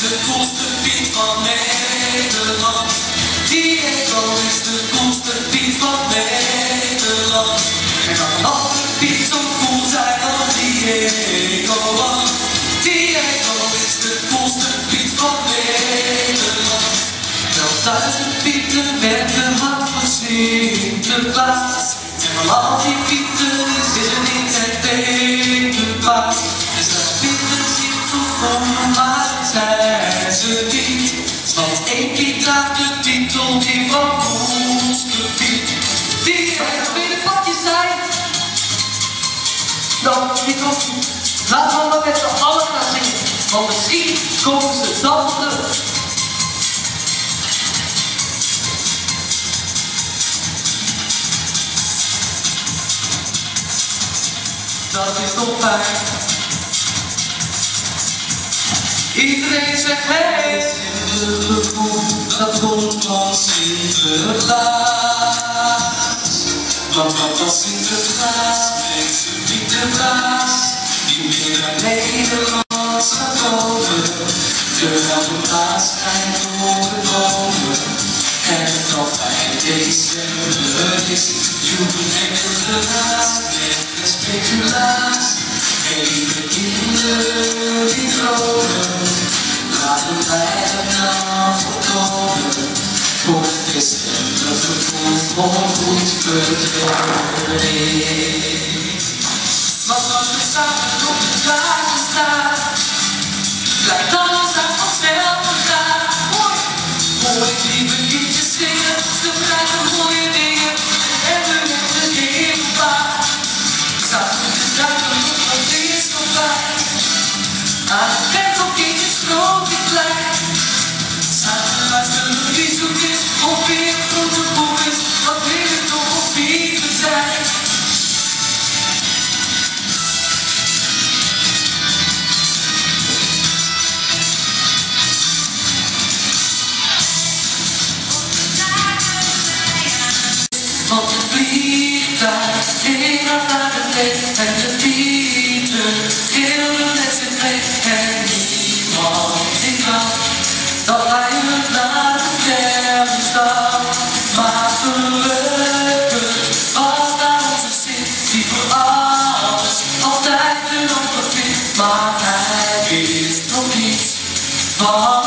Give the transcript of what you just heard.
de coolste Piet van Nederland. Diego is de coolste Piet van Nederland. En kan alle Piet zo cool zijn als Diego. Want Diego is de coolste Piet van Nederland. Wel 1000 Pieten werden hard voor Sinterklaas. En van al die Pieten is er niet het evenpaard. Dus dat Pieten zich toevoegen, maar zijn ze niet. Want één Piet draagt de titel die van coolste Piet. Die wil het pakje zijn. Nou, die kost niet. Laten we maar met z'n allen gaan zingen. Want misschien komen ze dan terug. Dat is toch fijn. Iedereen zegt hey, gevoel, dat komt van Sinterklaas. Want wat als Sinterklaas brengt zijn Pieterbaas, die weer naar Nederland gaat komen. Terwijl de baas schijnt door de bomen. En het al 5 december is, joepen en geraas. Met speculaas, hele kinderen die dromen. Laten wij dat nou voorkomen. Voor het decembergevoel voorgoed verdwenen. Want als we samen op de dagen staan, blijkt alles uit vanzelf gegaan. Hoor ik lieve liedjes zingen, ze vragen mooie dingen en we moeten heel vaak. Samen de dagen op wat is nog waar. Aan het ventelkind is groot en klein. Samen luisteren wie zoek is, of wie een grote boek is. Wat wil ik toch op wie we zijn. Want het vliegtuig ging af naar de leeg en de Pieten gilden met z'n twee. En niemand die dacht dat hij het naar de kermis dacht. Maar gelukkig was daar onze Sint die voor alles altijd een antwoord vindt. Maar hij wist nog niets van